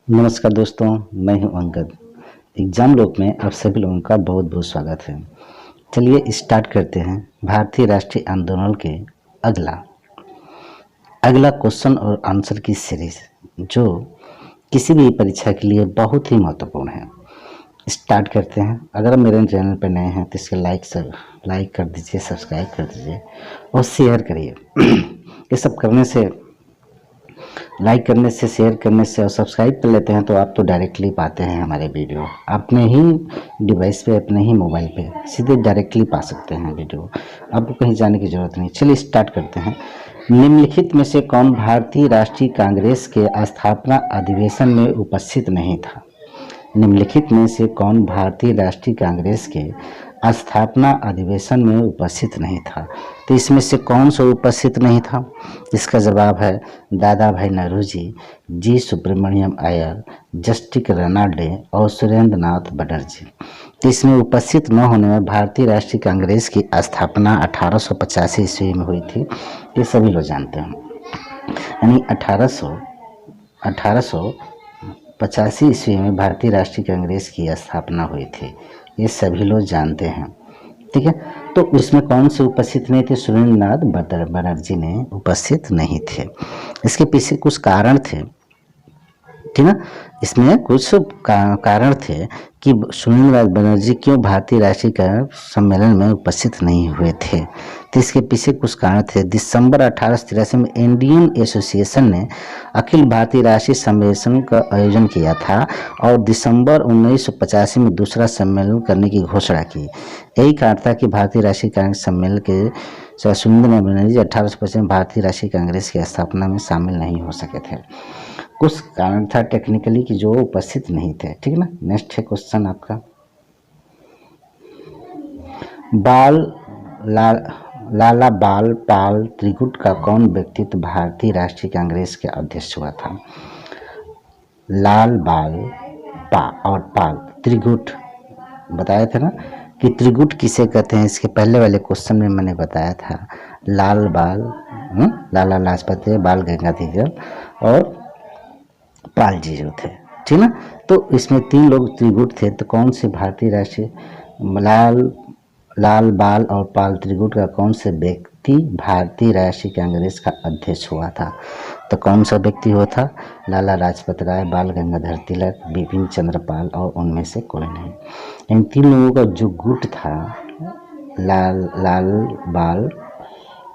नमस्कार दोस्तों, मैं हूं अंगद। एग्जाम लोक में आप सभी लोगों का बहुत बहुत स्वागत है। चलिए स्टार्ट करते हैं भारतीय राष्ट्रीय आंदोलन के अगला अगला क्वेश्चन और आंसर की सीरीज, जो किसी भी परीक्षा के लिए बहुत ही महत्वपूर्ण है। स्टार्ट करते हैं। अगर आप मेरे चैनल पर नए हैं तो इसके लाइक कर दीजिए, सब्सक्राइब कर दीजिए और शेयर करिए। ये सब करने से, लाइक करने से, शेयर करने से और सब्सक्राइब कर लेते हैं तो आप तो डायरेक्टली पाते हैं हमारे वीडियो। अपने ही डिवाइस पे, अपने ही मोबाइल पे सीधे डायरेक्टली पा सकते हैं वीडियो। आपको कहीं जाने की ज़रूरत नहीं। चलिए स्टार्ट करते हैं। निम्नलिखित में से कौन भारतीय राष्ट्रीय कांग्रेस के स्थापना अधिवेशन में उपस्थित नहीं था? निम्नलिखित में से कौन भारतीय राष्ट्रीय कांग्रेस के स्थापना अधिवेशन में उपस्थित नहीं था? तो इसमें से कौन सा उपस्थित नहीं था? इसका जवाब है दादा भाई नेहरू जी सुब्रमण्यम अय्यर, जस्टिस रेनाल्डे और सुरेंद्र नाथ बनर्जी। तो इसमें उपस्थित न होने में भारतीय राष्ट्रीय कांग्रेस की स्थापना 1885 ईस्वी में हुई थी। ये सभी लोग जानते हैं। यानी 1885 ईस्वी में भारतीय राष्ट्रीय कांग्रेस की स्थापना हुई थी। ये सभी लोग जानते हैं। ठीक है, तो उसमें कौन से उपस्थित नहीं थे? सुरेंद्र नाथ बनर्जी ने उपस्थित नहीं थे। इसके पीछे कुछ कारण थे, ठीक ना। इसमें कुछ कारण थे कि सुरेंद्र नाथ बनर्जी क्यों भारतीय राष्ट्रीय सम्मेलन में उपस्थित नहीं हुए थे। तो इसके पीछे कुछ कारण थे। दिसंबर 1883 में इंडियन एसोसिएशन ने अखिल भारतीय राष्ट्रीय सम्मेलन का आयोजन किया था और दिसंबर 1985 में दूसरा सम्मेलन करने की घोषणा की। यही कारण था कि भारतीय राष्ट्रीय कांग्रेस सम्मेलन के सुरेंद्र नाथ बनर्जी 1885 में भारतीय राष्ट्रीय कांग्रेस की स्थापना में शामिल नहीं हो सके थे। कुछ कारण था टेक्निकली कि जो उपस्थित नहीं थे। ठीक ना। नेक्स्ट है क्वेश्चन आपका, लाला बाल पाल त्रिगुट का कौन व्यक्तित्व भारतीय राष्ट्रीय कांग्रेस के अध्यक्ष हुआ था? लाल बाल और पाल त्रिगुट बताया था ना कि त्रिगुट किसे कहते हैं। इसके पहले वाले क्वेश्चन में मैंने बताया था। लाल बाल, लाला लाजपत राय, बाल गंगाधर और पाल जी जो थे, ठीक ना। तो इसमें तीन लोग त्रिगुट थे। तो कौन से भारतीय राष्ट्रीय लाल बाल और पाल त्रिगुट का कौन से व्यक्ति भारतीय राष्ट्रीय कांग्रेस का अध्यक्ष हुआ था? तो कौन सा व्यक्ति हुआ था? लाला लाजपत राय, बाल गंगाधर तिलक, बिपिन चंद्र पाल और उनमें से कोई नहीं। इन तीन लोगों का जो गुट था, लाल बाल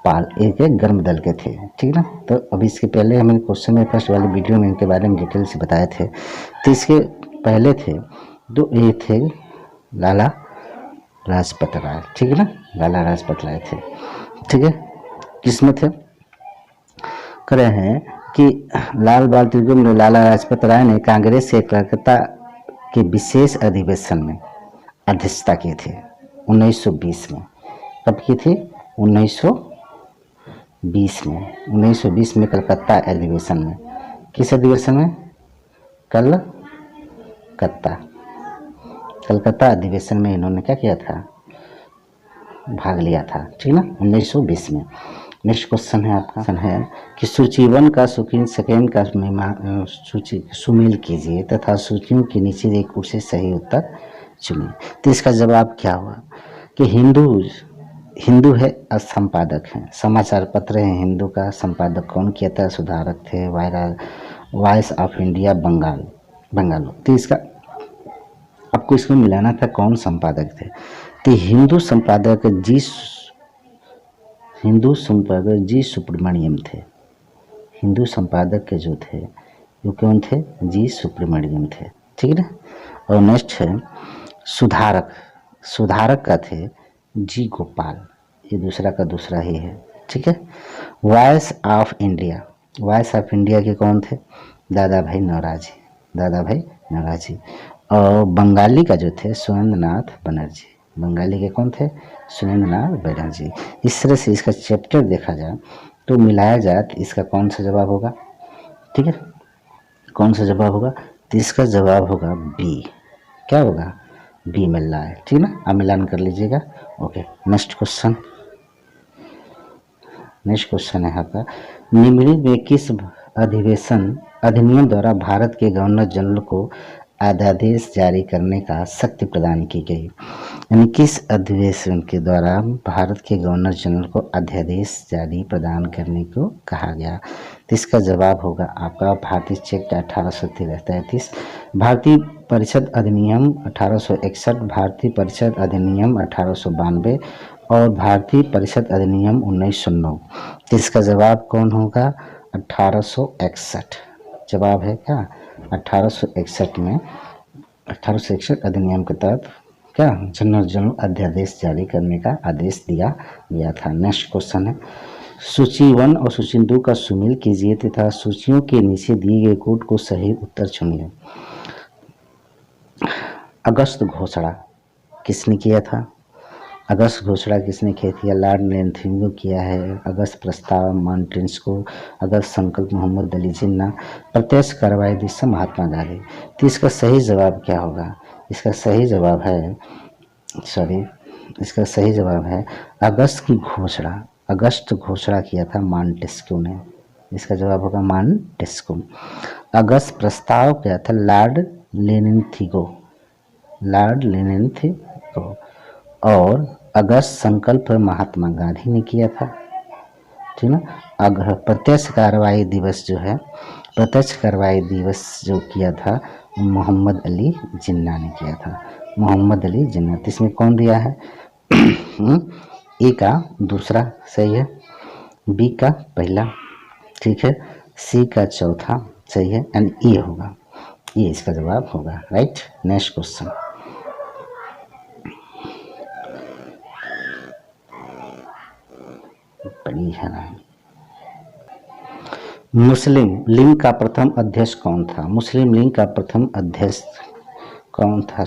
पाल, एक गर्म दल के थे, ठीक ना। तो अभी इसके पहले हमने क्वेश्चन में फर्स्ट वाले वीडियो में इनके बारे में डिटेल से बताए थे। तो इसके पहले थे तो ये थे लाला लाजपत राय, ठीक है ना। लाला लाजपत राय थे, ठीक है। किसमें थे? कह रहे हैं कि लाल बाल त्रिगुट में लाला लाजपत राय ने कांग्रेस के कलकत्ता के विशेष अधिवेशन में अध्यक्षता की थी 1920 में। कब की थी? 1920 में कलकत्ता अधिवेशन में। किस अधिवेशन में? कलकत्ता अधिवेशन में इन्होंने क्या किया था? भाग लिया था, ठीक ना, 1920 में। नेक्स्ट क्वेश्चन है आपका है कि सूची 1 का सूची सेकेंड का सूची सुमेल कीजिए तथा सूचियों के नीचे एक उसे सही उत्तर चुनिए। तो इसका जवाब क्या हुआ कि हिंदू है और संपादक है। समाचार पत्र है हिंदू का। संपादक कौन किया था? सुधारक थे। Voice of India Bengal. तो इसका आपको इसमें मिलाना था कौन संपादक थे। तो हिंदू संपादक जी सुब्रमण्यम थे। हिंदू संपादक के जो थे वो कौन थे? जी सुब्रमण्यम थे, ठीक है। और नेक्स्ट है सुधारक का थे जी गोपाल। ये दूसरा का दूसरा ही है, ठीक है। वॉइस ऑफ इंडिया के कौन थे? दादा भाई नौरोजी। और बंगाली का जो थे सुरेंद्र नाथ बनर्जी। बंगाली के कौन थे? सुरेंद्र नाथ बनर्जी। इस तरह से इसका चैप्टर देखा जाए तो मिलाया जाए तो इसका कौन सा जवाब होगा? ठीक है, कौन सा जवाब होगा? तो इसका जवाब होगा बी। क्या होगा? बी मिल रहा है, ठीक ना। आप मिलान कर लीजिएगा। ओके, नेक्स्ट क्वेश्चन है आपका, निम्नलिखित में किस अधिवेशन अधिनियम द्वारा भारत के गवर्नर जनरल को अध्यादेश जारी करने का शक्ति प्रदान की गई। यानी किस अधिवेशन के द्वारा भारत के गवर्नर जनरल को अध्यादेश जारी प्रदान करने को कहा गया? तो इसका जवाब होगा आपका भारतीय चेक 1833, भारतीय परिषद अधिनियम 1861, भारतीय परिषद अधिनियम 1892 और भारतीय परिषद अधिनियम 1909। तो इसका जवाब कौन होगा? 1861 जवाब है क्या? 1861 में 1861 अधिनियम के तहत क्या जनरल अध्यादेश जारी करने का आदेश दिया गया था। नेक्स्ट क्वेश्चन है, सूची 1 और सूची 2 का सुमेल कीजिए तथा सूचियों के नीचे दिए गए कोड को सही उत्तर चुनिए। अगस्त घोषणा किसने किया था? अगस्त घोषणा किसने की थी? लॉर्ड लेंथिंग किया है। अगस्त प्रस्ताव माउंटेन्स को, अगस्त संकल्प मोहम्मद अली जिन्ना, प्रत्यक्ष कार्रवाई दिशा महात्मा गांधी। तो इसका सही जवाब क्या होगा? इसका सही जवाब है अगस्त की घोषणा। अगस्त घोषणा किया था मांटेस्क्यू ने। इसका जवाब होगा मांटेस्क्यू। अगस्त प्रस्ताव किया था लॉर्ड लेनिनथिगो और अगस्त संकल्प महात्मा गांधी ने किया था, ठीक ना। प्रत्यक्ष कार्रवाई दिवस जो किया था मोहम्मद अली जिन्ना ने किया था। मोहम्मद अली जिन्ना। इसमें कौन दिया है? ए का दूसरा सही है, बी का पहला ठीक है, सी का चौथा सही है एंड ए होगा, ये इसका जवाब होगा। राइट। नेक्स्ट क्वेश्चन, बड़ी है ना। मुस्लिम लीग का प्रथम अध्यक्ष कौन था? मुस्लिम लीग का प्रथम अध्यक्ष कौन था?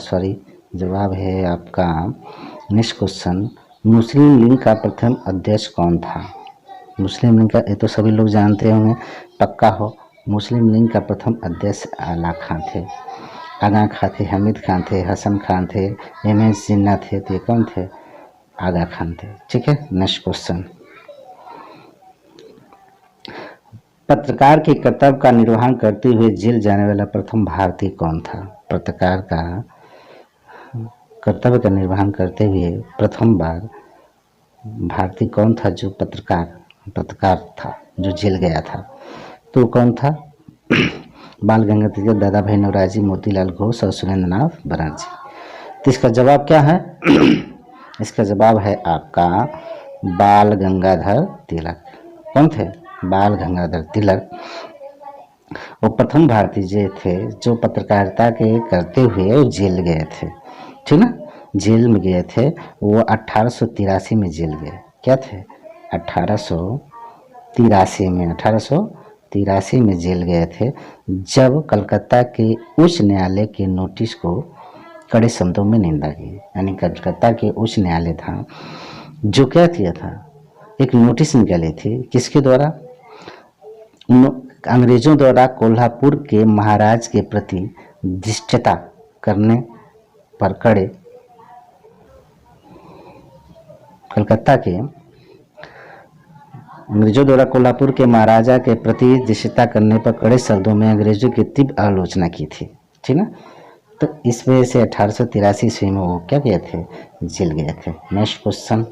जवाब है आपका नेक्स्ट क्वेश्चन, मुस्लिम लीग का प्रथम अध्यक्ष कौन था? मुस्लिम लीग का ये तो सभी लोग जानते होंगे, पक्का हो। मुस्लिम लीग का प्रथम अध्यक्ष आला खां थे, आगा खां थे, हमीद खान थे, हसन खान थे, एमएस जिन्ना थे। तो ये कौन थे? आगा खान थे। ठीक है। नेक्स्ट क्वेश्चन, पत्रकार के कर्तव्य का निर्वहन करते हुए जेल जाने वाला प्रथम भारतीय कौन था? पत्रकार का कर्तव्य का निर्वहन करते हुए प्रथम बार भारतीय कौन था जो पत्रकार था जो जेल गया था? तो कौन था? बाल गंगाधर तिलक, दादा भाई नौरोजी, मोतीलाल घोष और सुरेंद्र नाथ बनर्जी। तो इसका जवाब क्या है? इसका जवाब है आपका बाल गंगाधर तिलक। कौन थे? बाल गंगाधर तिलक। वो प्रथम भारतीय जो थे जो पत्रकारिता के करते हुए जेल गए थे, ठीक ना। जेल में गए थे वो 1883 में जेल गए। क्या थे? 1883 में जेल गए थे जब कलकत्ता के उच्च न्यायालय के नोटिस को कड़े शब्दों में निंदा की। यानी कलकत्ता के उच्च न्यायालय था जो क्या किया था, एक नोटिस निकाली थी, किसके द्वारा? अंग्रेजों द्वारा कोल्हापुर के महाराज के प्रति धृष्टता करने पर कड़े, कलकत्ता के अंग्रेजों द्वारा कोल्हापुर के महाराजा के प्रति धृष्टता करने पर कड़े शब्दों में अंग्रेजों की तीव्र आलोचना की थी, ठीक ना। तो इस वजह से 1883 ईस्वी में वो क्या किए थे? जेल गए थे। नेक्स्ट क्वेश्चन,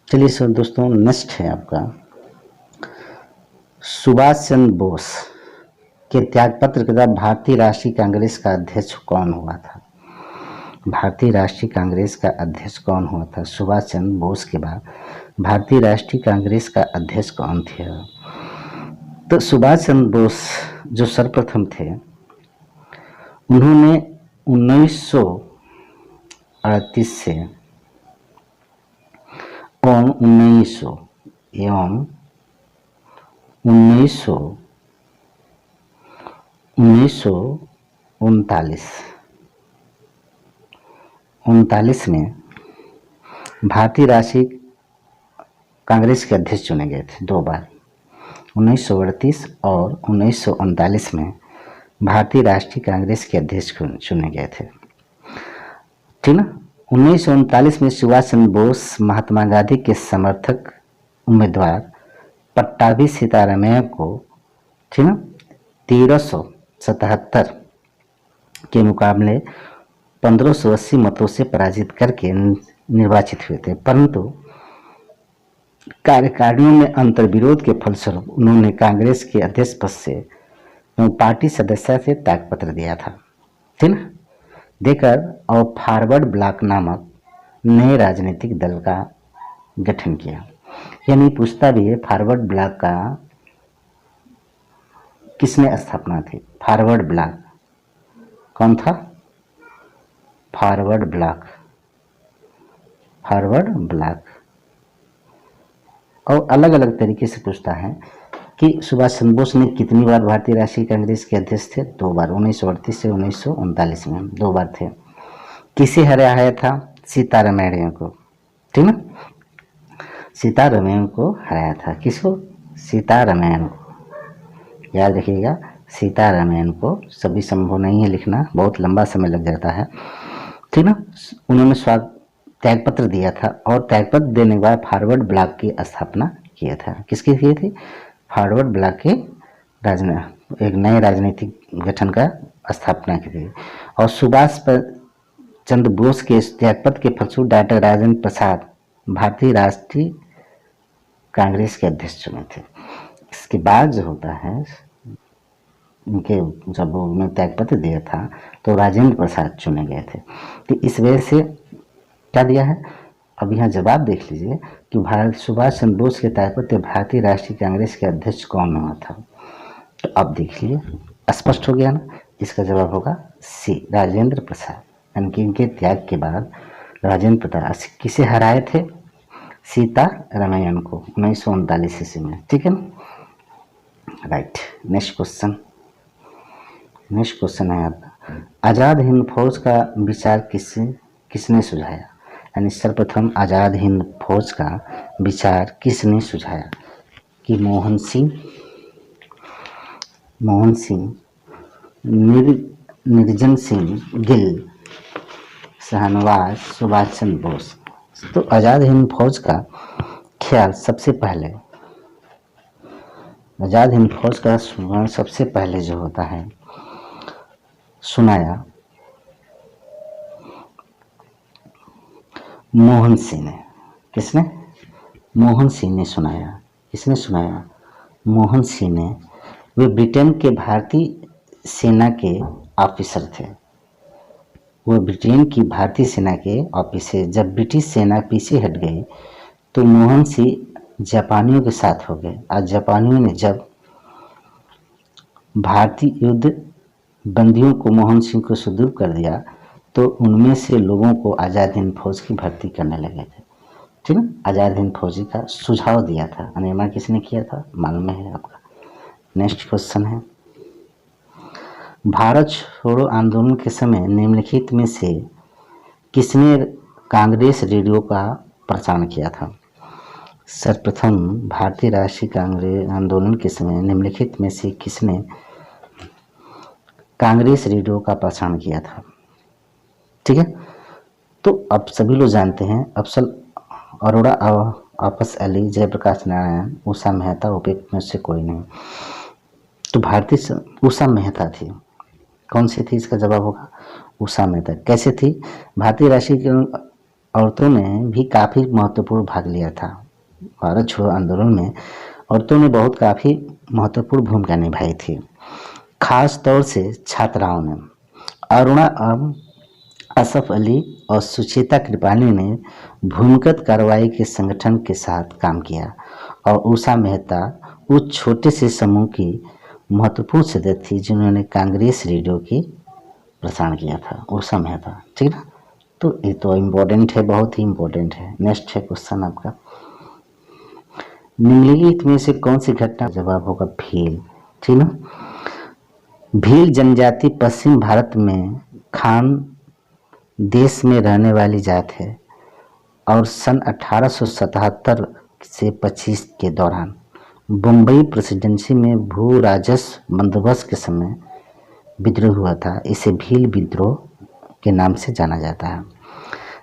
चलिए सर दोस्तों, नेक्स्ट है आपका सुभाष चंद्र बोस के त्यागपत्र के बाद भारतीय राष्ट्रीय कांग्रेस का अध्यक्ष कौन हुआ था? भारतीय राष्ट्रीय कांग्रेस का अध्यक्ष कौन हुआ था? सुभाष चंद्र बोस के बाद भारतीय राष्ट्रीय कांग्रेस का अध्यक्ष कौन थे? तो सुभाष चंद्र बोस जो सर्वप्रथम थे, उन्होंने 1938 से और 1939 में भारतीय राष्ट्रीय कांग्रेस के अध्यक्ष चुने गए थे दो बार। 1938 और 1939 में भारतीय राष्ट्रीय कांग्रेस के अध्यक्ष चुने गए थे, ठीक ना। 1939 में सुभाष चंद्र बोस महात्मा गांधी के समर्थक उम्मीदवार पट्टाभी सीतारामैया को, ठीक ना, 1377 के मुकाबले 1580 मतों से पराजित करके निर्वाचित हुए थे, परंतु कार्यकारिणियों में अंतर्विरोध के फलस्वरूप उन्होंने कांग्रेस के अध्यक्ष पद से पार्टी सदस्य से त्यागपत्र दिया था, ठीक ना, देकर और फॉरवर्ड ब्लॉक नामक नए राजनीतिक दल का गठन किया। यानी पूछता भी है फॉरवर्ड ब्लॉक का किसने स्थापना थी? फॉरवर्ड ब्लॉक कौन था? Forward block, forward block. और अलग अलग तरीके से पूछता है कि सुभाष चंद्र बोस ने कितनी बार भारतीय राष्ट्रीय कांग्रेस के अध्यक्ष थे? 2 बार, 1938 से 1939 में 2 बार थे। किसे हराया था? सीतारामैया को, ठीक ना, सीतारामैया को हराया था। किसको? सीतारामैया को, याद रखिएगा, सीतारामैया को। सभी संभव नहीं है लिखना, बहुत लंबा समय लग जाता है, ठीक ना। उन्होंने त्यागपत्र दिया था और त्यागपत्र देने के बाद फॉरवर्ड ब्लॉक की स्थापना किया था। किसकी की थी? फॉरवर्ड ब्लॉक के एक नए राजनीतिक गठन का स्थापना की थी। और सुभाष चंद्र बोस के त्यागपत्र के फलस्वरूप डॉक्टर राजेंद्र प्रसाद भारतीय राष्ट्रीय कांग्रेस के अध्यक्ष चुने थे। इसके बाद जो होता है, उनके जब उन्होंने त्यागपत्र दिया था तो राजेंद्र प्रसाद चुने गए थे। तो इस वजह से क्या दिया है? अब यहाँ जवाब देख लीजिए कि सुभाष चंद्र बोस के त्यागपत्र भारतीय राष्ट्रीय कांग्रेस के अध्यक्ष कौन हुआ था। तो अब देख लिए, स्पष्ट हो गया ना। इसका जवाब होगा सी, राजेंद्र प्रसाद। यानी कि इनके त्याग के बाद राजेंद्र प्रसाद किसे हराए थे? सीतारामैया को 1939 ईस्वी में, ठीक है ना। राइट, नेक्स्ट क्वेश्चन है आपका, आज़ाद हिंद फौज का विचार किसने सुझाया? यानी सर्वप्रथम आज़ाद हिंद फौज का विचार किसने सुझाया? कि मोहन सिंह, निर्जन सिंह गिल, शाहनवाज, सुभाष चंद्र बोस। तो आज़ाद हिंद फौज का ख्याल सबसे पहले, आज़ाद हिंद फौज का सबसे पहले जो होता है सुनाया मोहन सिंह ने। किसने? मोहन सिंह ने सुनाया। किसने सुनाया? मोहन सिंह ने। वे ब्रिटेन के भारतीय सेना के ऑफिसर थे। वो ब्रिटेन की भारतीय सेना के ऑफिसर। जब ब्रिटिश सेना पीछे हट गई तो मोहन सिंह जापानियों के साथ हो गए। और जापानियों ने जब भारतीय युद्ध बंदियों को मोहन सिंह को सुदूर कर दिया तो उनमें से लोगों को आज़ाद हिंद फौज की भर्ती करने लगे थे, ठीक है। आज़ाद हिंद फौजी का सुझाव दिया था। निर्माण किसने किया था? मालूम है आपका। नेक्स्ट क्वेश्चन है, भारत छोड़ो आंदोलन के समय निम्नलिखित में से किसने कांग्रेस रेडियो का प्रसारण किया था? सर्वप्रथम भारतीय राष्ट्रीय कांग्रेस आंदोलन के समय निम्नलिखित में से किसने कांग्रेस रेडियो का प्रसारण किया था? ठीक है। तो अब सभी लोग जानते हैं अफसल अरोड़ा, आपस अली, जयप्रकाश नारायण, उषा मेहता, उपयुक्त में से कोई नहीं। तो भारतीय उषा मेहता थी। कौन सी थी? इसका जवाब होगा उषा मेहता। कैसे थी? भारतीय राष्ट्रीय औरतों ने भी काफ़ी महत्वपूर्ण भाग लिया था। भारत छोड़ो आंदोलन में औरतों ने काफ़ी महत्वपूर्ण भूमिका निभाई थी। खास तौर से छात्राओं ने। अरुणा असफ अली और सुचेता कृपाली ने भूमिगत कार्रवाई के संगठन के साथ काम किया और उषा मेहता उस छोटे से समूह की महत्वपूर्ण सदस्य थी जिन्होंने कांग्रेस रेडियो की प्रसारण किया था। उषा मेहता, ठीक है। तो ये तो इम्पोर्टेंट है, बहुत ही इम्पोर्टेंट है। नेक्स्ट है क्वेश्चन आपका, निम्नलिखित में से कौन सी घटना? जवाब होगा भील, ठीक है। भील जनजाति पश्चिम भारत में खान देश में रहने वाली जात है और सन 1877 से 25 के दौरान बम्बई प्रेसिडेंसी में भू राजस्व बंदोबस्त के समय विद्रोह हुआ था। इसे भील विद्रोह के नाम से जाना जाता है।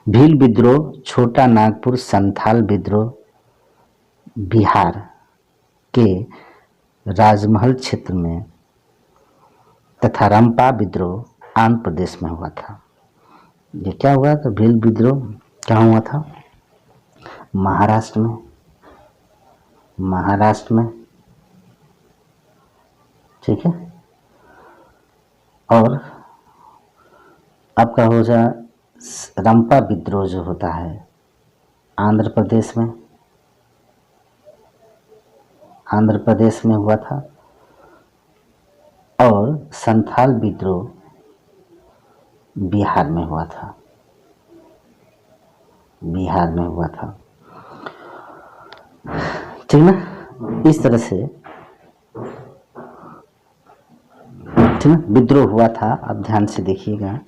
भील विद्रोह, छोटा नागपुर संथाल विद्रोह बिहार के राजमहल क्षेत्र में तथा रंपा विद्रोह आंध्र प्रदेश में हुआ था। ये क्या हुआ था? भील विद्रोह क्या हुआ था? महाराष्ट्र में, ठीक है। और आपका हो जाए रंपा विद्रोह जो होता है आंध्र प्रदेश में हुआ था। और संथाल विद्रोह बिहार में हुआ था, ठीक ना। इस तरह से ठीक ना विद्रोह हुआ था। अब ध्यान से देखिएगा,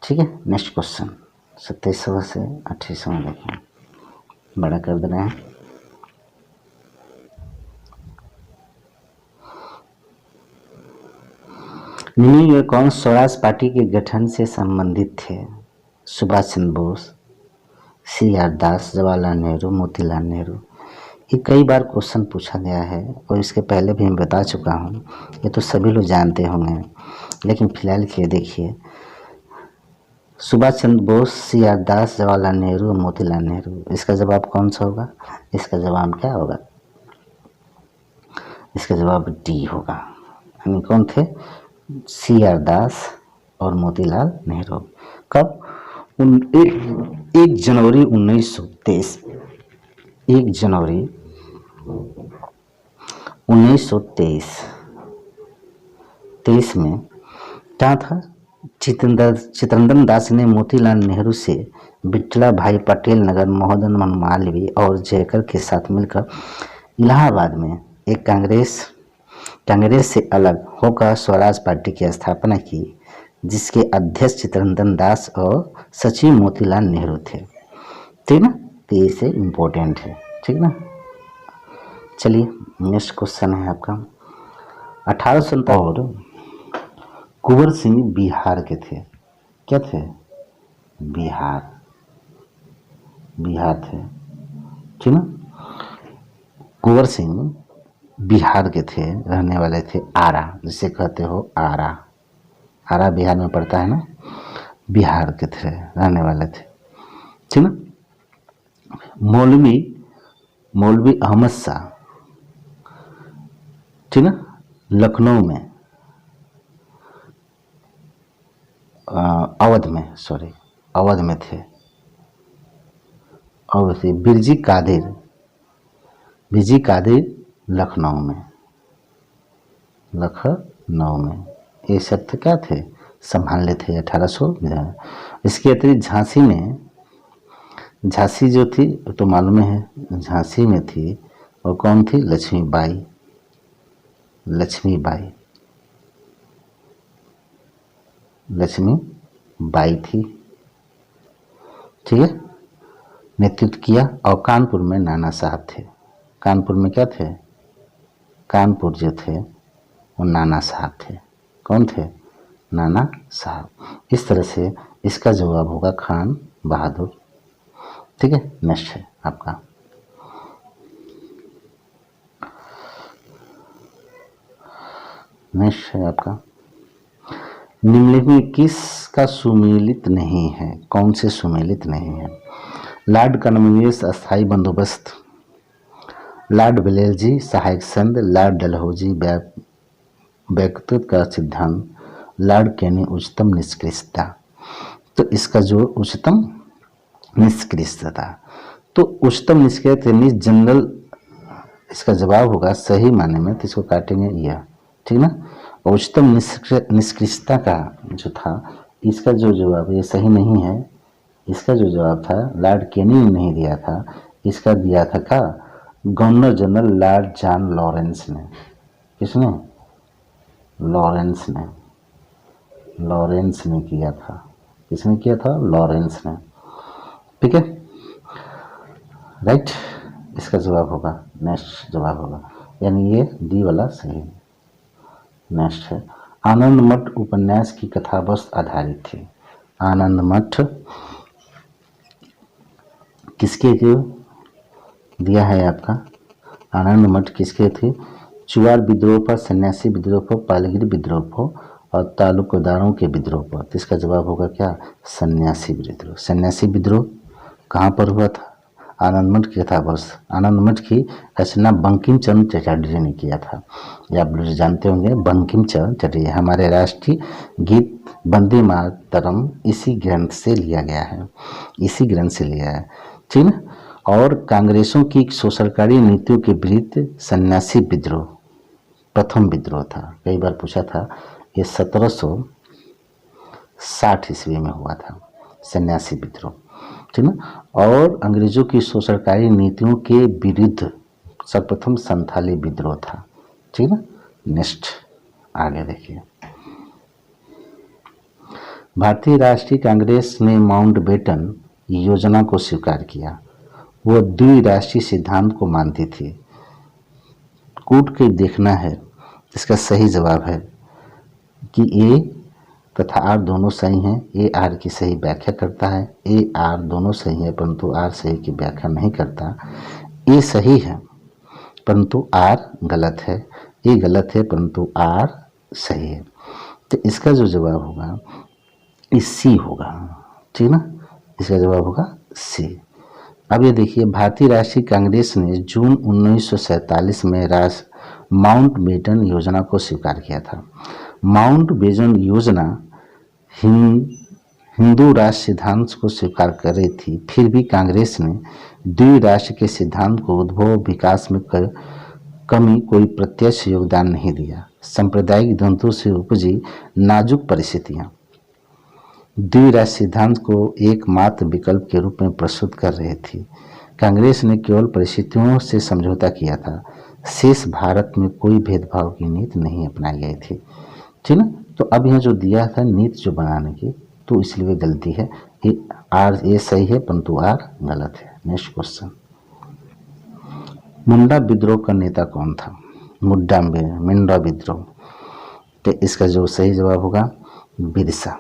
ठीक है। नेक्स्ट क्वेश्चन 27वां से 28वां देखिए, बड़ा कर दे रहे हैं। निम्न में कौन स्वराज पार्टी के गठन से संबंधित थे? सुभाष चंद्र बोस, CR दास, जवाहरलाल नेहरू, मोतीलाल नेहरू। ये कई बार क्वेश्चन पूछा गया है और इसके पहले भी मैं बता चुका हूँ, ये तो सभी लोग जानते होंगे, लेकिन फिलहाल के लिए देखिए। सुभाष चंद्र बोस, CR दास, जवाहरलाल नेहरू और मोतीलाल नेहरू। इसका जवाब कौन सा होगा? इसका जवाब क्या होगा? इसका जवाब डी होगा। यानी कौन थे? CR दास और मोतीलाल नेहरू। कब? 1 जनवरी 1923। 1 जनवरी 1923 में क्या था? चितरंजन दास ने मोतीलाल नेहरू से विठला भाई पटेल नगर, मदन मोहन मालवीय और जयकर के साथ मिलकर इलाहाबाद में एक कांग्रेस से अलग होकर स्वराज पार्टी की स्थापना की, जिसके अध्यक्ष चितरंजन दास और सचिव मोतीलाल नेहरू थे, ठीक ना। तो ये से इम्पोर्टेंट है, ठीक ना। चलिए नेक्स्ट क्वेश्चन है आपका 1857। और कुंवर सिंह बिहार के थे। क्या थे? बिहार थे, ठीक ना। कुंवर सिंह बिहार के थे, रहने वाले थे आरा, जिसे कहते हो आरा बिहार में पड़ता है ना। बिहार के थे, रहने वाले थे, ठीक ना। मौलवी अहमद शाह, ठीक ना, लखनऊ में अवध में थे। और थे बिरजी कादिर लखनऊ में। ये सब क्या थे? संभाल लेते 1800। इसके अतिरिक्त झांसी जो थी तो मालूम है, झांसी में थी। और कौन थी? लक्ष्मीबाई थी, ठीक है। नेतृत्व किया। और कानपुर में नाना साहब थे। कानपुर में क्या थे? कानपुर जो थे वो नाना साहब थे। कौन थे? नाना साहब। इस तरह से इसका जवाब होगा खान बहादुर, ठीक है। नेक्स्ट है आपका निम्नलिखित में किसका सुमेलित नहीं है? कौन से सुमेलित नहीं है? लॉर्ड कॉर्नवालिस अस्थायी बंदोबस्त, लॉर्ड वेलेस्ली सहायक संघ, लॉर्ड डलहौजी व्यक्तित्व का सिद्धांत, लॉर्ड केनी उच्चतम निष्क्रियता। तो इसका जो उच्चतम निष्क्रियता, तो उच्चतम निष्क्रियता जनरल इसका जवाब होगा सही माने में, तो इसको काटेंगे यह, ठीक ना। उच्चतम निष्क्रियता का जो था, इसका जो जवाब ये सही नहीं है। इसका जो जवाब था लॉर्ड केनी ने नहीं दिया था, इसका दिया था का governor general Lord John Lawrence ने। किसने? लॉरेंस ने किया था। किसने किया था? लॉरेंस ने, ठीक है। राइट, इसका जवाब होगा नेक्स्ट जवाब होगा, यानी ये डी वाला सही है। नेक्स्ट है आनंद मठ उपन्यास की कथा वस्तु आधारित थी। आनंद मठ किसके थे दिया है आपका, आनंद मठ किसके थे, चुआर विद्रोह पर, सन्यासी विद्रोह पर, पालगिरी विद्रोह पर और तालुकदारों के विद्रोह पर। तो इसका जवाब होगा क्या, सन्यासी विद्रोह। सन्यासी विद्रोह कहाँ पर हुआ था, आनंद मठ के था बस। आनंद मठ की रचना बंकिम चंद्र चटर्जी ने किया था, ये आप लोग जानते होंगे। बंकिम चंद्र चटर्जी हमारे राष्ट्रीय गीत वंदे मातरम इसी ग्रंथ से लिया गया है, इसी ग्रंथ से लिया है, ठीक है। और कांग्रेसों की शोषणकारी नीतियों के विरुद्ध सन्यासी विद्रोह प्रथम विद्रोह था, कई बार पूछा था। ये 1760 ईस्वी में हुआ था सन्यासी विद्रोह, ठीक ना। और अंग्रेजों की शोषणकारी नीतियों के विरुद्ध सर्वप्रथम संथाली विद्रोह था, ठीक ना। नेक्स्ट आगे देखिए, भारतीय राष्ट्रीय कांग्रेस ने माउंटबेटन योजना को स्वीकार किया। वह द्विराष्ट्रीय सिद्धांत को मानती थी। कूट के देखना है, इसका सही जवाब है कि ए तथा आर दोनों सही हैं। ए आर की सही व्याख्या करता है, ए आर दोनों सही है परंतु आर सही की व्याख्या नहीं करता। ए सही है परंतु आर गलत है, ए गलत है परंतु आर सही है। तो इसका जो जवाब होगा सी होगा, ठीक ना। इसका जवाब होगा सी। अब ये देखिए, भारतीय राष्ट्रीय कांग्रेस ने जून 1947 में माउंटबेटन योजना को स्वीकार किया था। माउंटबेटन योजना हिंदू राष्ट्र सिद्धांत को स्वीकार कर रही थी, फिर भी कांग्रेस ने द्विराष्ट्र के सिद्धांत को उद्भव विकास में कमी कोई प्रत्यक्ष योगदान नहीं दिया। सांप्रदायिक द्वंद्वों से उपजी नाजुक परिस्थितियां द्विराष्ट्र सिद्धांत को एकमात्र विकल्प के रूप में प्रस्तुत कर रही थी। कांग्रेस ने केवल परिस्थितियों से समझौता किया था, शेष भारत में कोई भेदभाव की नीति नहीं अपनाई गई थी, ठीक ना। तो अब यहाँ जो दिया था नीति जो बनाने की, तो इसलिए गलती है। ये सही है परंतु आर गलत है। नेक्स्ट क्वेश्चन, मुंडा विद्रोह का नेता कौन था, मुंडा विद्रोह। तो इसका जो सही जवाब होगा बिरसा,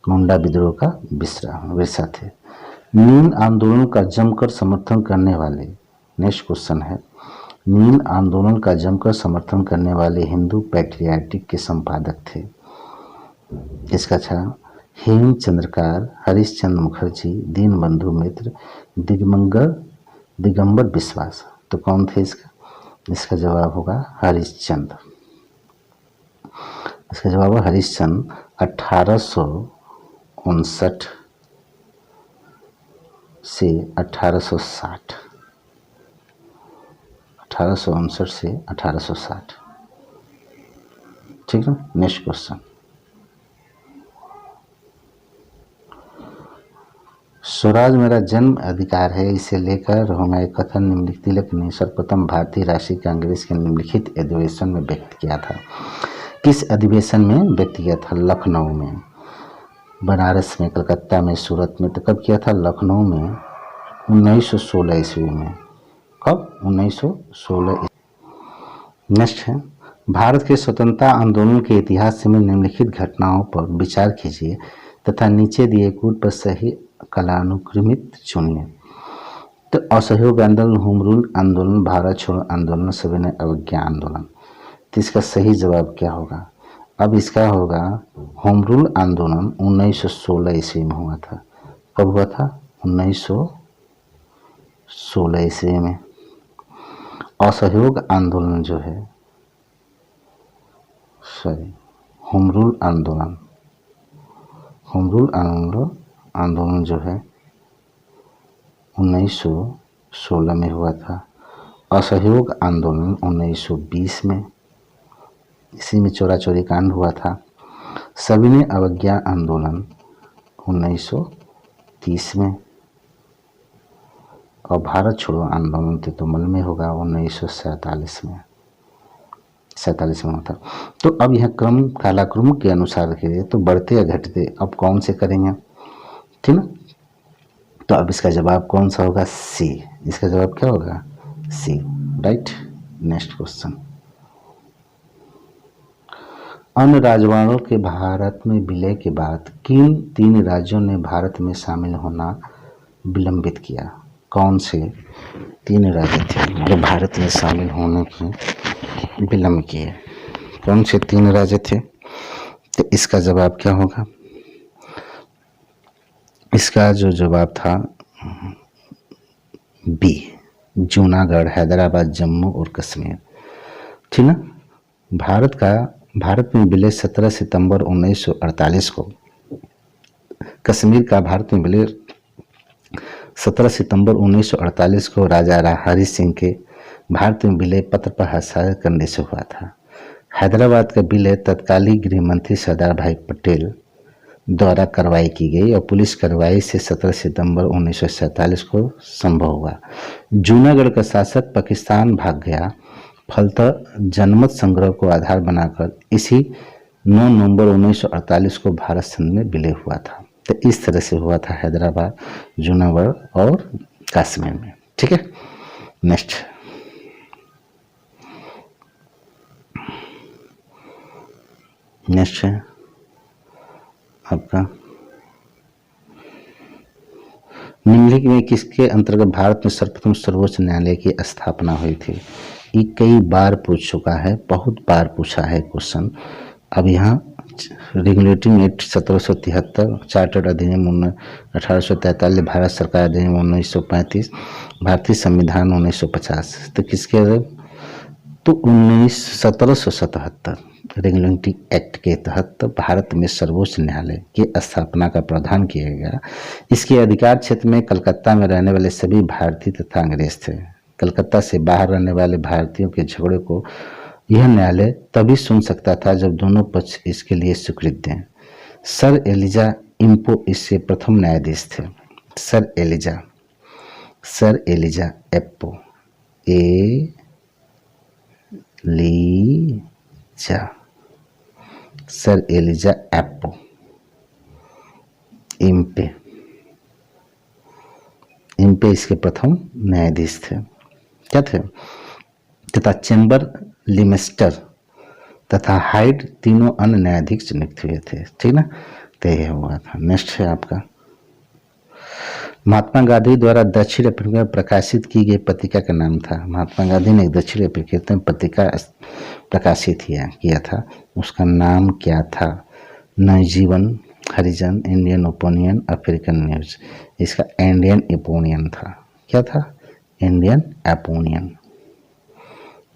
मुंडा विद्रोह का बिरसा थे। नील आंदोलन का जमकर समर्थन करने वाले, नेक्स्ट क्वेश्चन है, नील आंदोलन का जमकर समर्थन करने वाले हिंदू पैट्रियाटिक के संपादक थे। इसका था हेम चंद्रकार, हरिश्चंद्र मुखर्जी, दीनबंधु मित्र, दिगंबर विश्वास। तो कौन थे इसका जवाब होगा हरिश्चंद्र। इसका जवाब है हरिश्चंद्र। 1859 से 1860, 1859 से 1860, ठीक है। नेक्स्ट क्वेश्चन, स्वराज मेरा जन्म अधिकार है, इसे लेकर रहूंगा, एक कथन निम्नलिखित तिलक ने सर्वप्रथम भारतीय राष्ट्रीय कांग्रेस के निम्नलिखित अधिवेशन में व्यक्त किया था। किस अधिवेशन में व्यक्त किया था, लखनऊ में, बनारस में, कलकत्ता में, सूरत में। तो कब किया था, लखनऊ में 1916 ईस्वी में। कब, 1916। नेक्स्ट है, भारत के स्वतंत्रता आंदोलन के इतिहास में निम्नलिखित घटनाओं पर विचार कीजिए तथा नीचे दिए कूट पर सही कालानुक्रमित चुनिए। तो असहयोग आंदोलन, होम रूल आंदोलन, भारत छोड़ो आंदोलन, सविनय अवज्ञा आंदोलन। तो इसका सही जवाब क्या होगा, अब इसका होगा होम रूल आंदोलन 1916 ईस्वी में हुआ था। कब हुआ था, 1916 ईस्वी में। असहयोग आंदोलन जो है, सॉरी, होम रूल आंदोलन जो है 1916 में हुआ था। असहयोग आंदोलन 1920 में, इसी में चोरा चोरी कांड हुआ था। सविनय अवज्ञा आंदोलन 1930 में, और भारत छोड़ो आंदोलन तितुमल में होगा 1947 में, 47 में होता। तो अब यह क्रम कालाक्रम के अनुसार करिए, तो बढ़ते या घटते अब कौन से करेंगे, ठीक ना। तो अब इसका जवाब कौन सा होगा, सी। इसका जवाब क्या होगा, सी, राइट। नेक्स्ट क्वेश्चन, अन्य राजवाड़ों के भारत में विलय के बाद किन 3 राज्यों ने भारत में शामिल होना विलंबित किया? कौन से 3 राज्य थे जो भारत में शामिल होने की विलंब किए? कौन से 3 राज्य थे? तो इसका जवाब क्या होगा? इसका जो जवाब था बी, जूनागढ़, हैदराबाद, जम्मू और कश्मीर। ठीक ना। भारत में विलय 17 सितंबर 1948 को, कश्मीर का भारत में विलय 17 सितंबर 1948 को राजा हरि सिंह के भारत में विलय पत्र पर हस्ताक्षर करने से हुआ था। हैदराबाद का विलय तत्कालीन गृह मंत्री सरदार भाई पटेल द्वारा कार्रवाई की गई और पुलिस कार्रवाई से 17 सितंबर 1947 को संभव हुआ। जूनागढ़ का शासक पाकिस्तान भाग गया, फलतः जनमत संग्रह को आधार बनाकर इसी 9 नवंबर 1948 को भारत संघ में विलय हुआ था। तो इस तरह से हुआ था हैदराबाद, जूनागढ़ और कश्मीर में। ठीक है, नेक्स्ट है आपका निम्नलिखित में किसके अंतर्गत भारत में सर्वप्रथम सर्वोच्च न्यायालय की स्थापना हुई थी? ये कई बार पूछ चुका है, बहुत बार पूछा है क्वेश्चन। अब यहाँ रेगुलेटिंग एक्ट 1773, चार्टर्ड अधिनियम 1843, भारत सरकार अधिनियम 1935, भारतीय संविधान 1950। तो किसके? तो 1777 रेगुलेटिंग एक्ट के तहत भारत में सर्वोच्च न्यायालय की स्थापना का प्रावधान किया गया। इसके अधिकार क्षेत्र में कलकत्ता में रहने वाले सभी भारतीय तथा अंग्रेज थे। कलकत्ता से बाहर रहने वाले भारतीयों के झगड़े को यह न्यायालय तभी सुन सकता था जब दोनों पक्ष इसके लिए स्वीकृति दें। सर एलिजा इम्पो इससे प्रथम न्यायाधीश थे। सर एलिजा एप्पो, सर एलिजा एप्पो इम्पे इसके प्रथम न्यायाधीश थे। क्या थे? तथा चैम्बर लिमेस्टर तथा हाइड तीनों अन्य न्यायाधीश नियुक्त हुए थे। ठीक ना। तो यह हुआ था। नेक्स्ट है आपका महात्मा गांधी द्वारा दक्षिण अफ्रीका में प्रकाशित की गई पत्रिका का नाम था। महात्मा गांधी ने दक्षिण अफ्रीका में पत्रिका प्रकाशित किया था, उसका नाम क्या था? नवजीवन, हरिजन, इंडियन ओपिनियन, अफ्रीकन न्यूज। इसका इंडियन ओपिनियन था। क्या था? Indian opinion.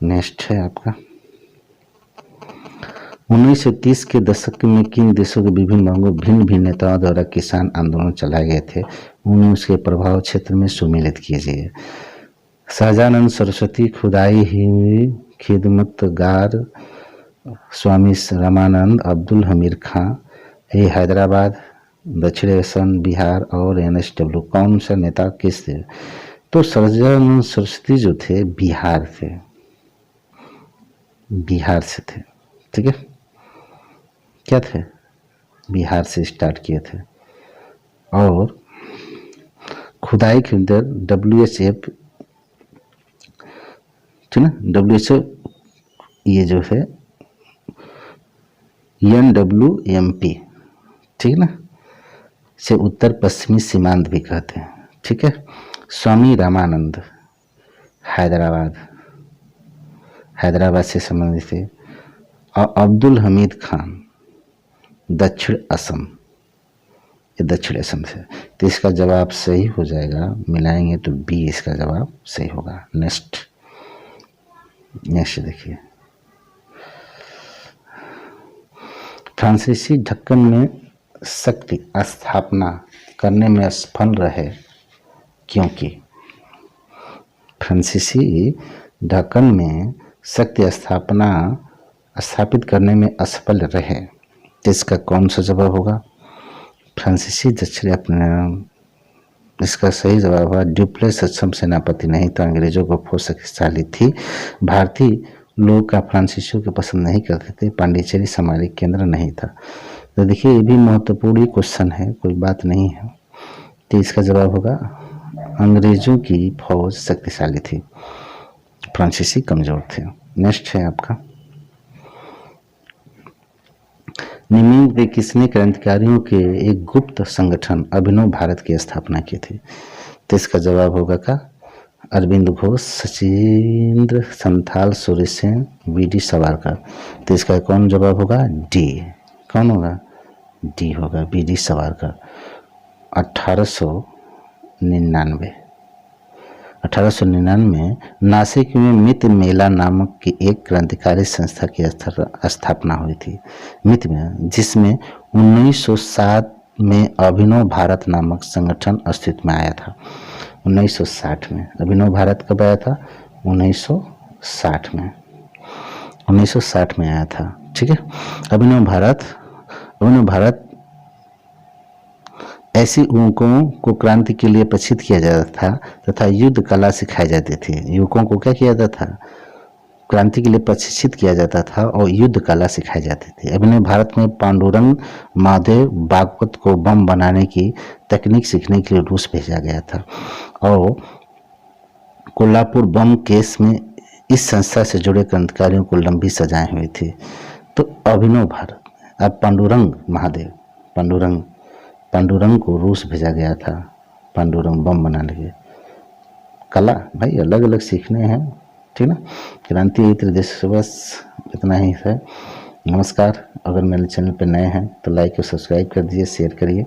नेक्स्ट है आपका 1930 के दशक में किन देशों के विभिन्न भागों भिन्न भिन्न नेताओं द्वारा किसान आंदोलन चलाए गए थे, उन्हें उसके प्रभाव क्षेत्र में सम्मिलित कीजिए। सहजानंद सरस्वती, खुदाई हुई खिदमतगार, स्वामी रामानंद, अब्दुल हमीद खां। ये हैदराबाद, दक्षिण एशियन, बिहार और NSW। कौन सा नेता किस थे? तो सहजानंद सरस्वती जो थे बिहार से थे। ठीक है, क्या थे? बिहार से स्टार्ट किए थे। और खुदाई के अंदर WHF, ठीक ना, WHO ये जो है NWMP, ठीक ना, से उत्तर पश्चिमी सीमांत भी कहते हैं। ठीक है। स्वामी रामानंद हैदराबाद से संबंधित थे और अब्दुल हमीद खान दक्षिण असम, ये दक्षिण असम से। तो इसका जवाब सही हो जाएगा, मिलाएंगे तो बी इसका जवाब सही होगा। नेक्स्ट देखिए फ्रांसीसी ढक्कन में शक्ति स्थापना करने में असफल रहे क्योंकि फ्रांसीसी ढक्कन में शक्ति स्थापित करने में असफल रहे। तो इसका कौन सा जवाब होगा? फ्रांसीसी दक्षिण अपने इसका सही जवाब होगा ड्यूप्लेस सक्षम सेनापति नहीं तो अंग्रेजों को फौज शक्तिशाली थी। भारतीय लोग का फ्रांसीसियों को पसंद नहीं करते थे। पांडिचेरी सामरिक केंद्र नहीं था। तो देखिए ये भी महत्वपूर्ण क्वेश्चन है, कोई बात नहीं है। तो इसका जवाब होगा अंग्रेजों की फौज शक्तिशाली थी, फ्रांसीसी कमजोर थे। नेक्स्ट है आपका निम्न में किसने क्रांतिकारियों के एक गुप्त संगठन अभिनव भारत की स्थापना की थी? तो इसका जवाब होगा का अरविंद घोष, सचिंद्र संथाल, सूर्य सेन, वी.डी. सावरकर। तो इसका कौन जवाब होगा? डी। कौन होगा? डी होगा, वी.डी. सावरकर। 1899 में नासिक में मित्र मेला नामक की एक क्रांतिकारी संस्था की स्थापना हुई थी, मित्र में, जिसमें 1907 में अभिनव भारत नामक संगठन अस्तित्व में आया था। 1960 में अभिनव भारत कब आया था? 1960 में, 1960 में आया था। ठीक है। अभिनव भारत ऐसी युवकों को क्रांति के लिए प्रशिक्षित किया जाता था तथा युद्ध कला सिखाई जाती थी। युवकों को क्या किया जाता था? क्रांति के लिए प्रशिक्षित किया जाता था और युद्ध कला सिखाई जाती थी। अभिनव भारत में पांडुरंग महादेव भागवत को बम बनाने की तकनीक सीखने के लिए रूस भेजा गया था और कोल्हापुर बम केस में इस संस्था से जुड़े क्रांतिकारियों को लंबी सजाएं हुई थी। तो अभिनव भारत, अब पांडुरंग महादेव, पांडुरंग को रूस भेजा गया था पांडुरंग बम बनाने के। कला भाई अलग अलग सीखने हैं, ठीक ना। क्रांति इत्र देश से बस इतना ही है। नमस्कार। अगर मेरे चैनल पर नए हैं तो लाइक और सब्सक्राइब कर दीजिए, शेयर करिए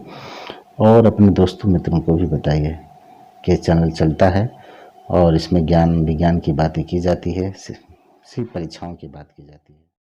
और अपने दोस्तों मित्रों को भी बताइए कि चैनल चलता है और इसमें ज्ञान विज्ञान की बातें की जाती है, सिर्फ परीक्षाओं की बात की जाती है।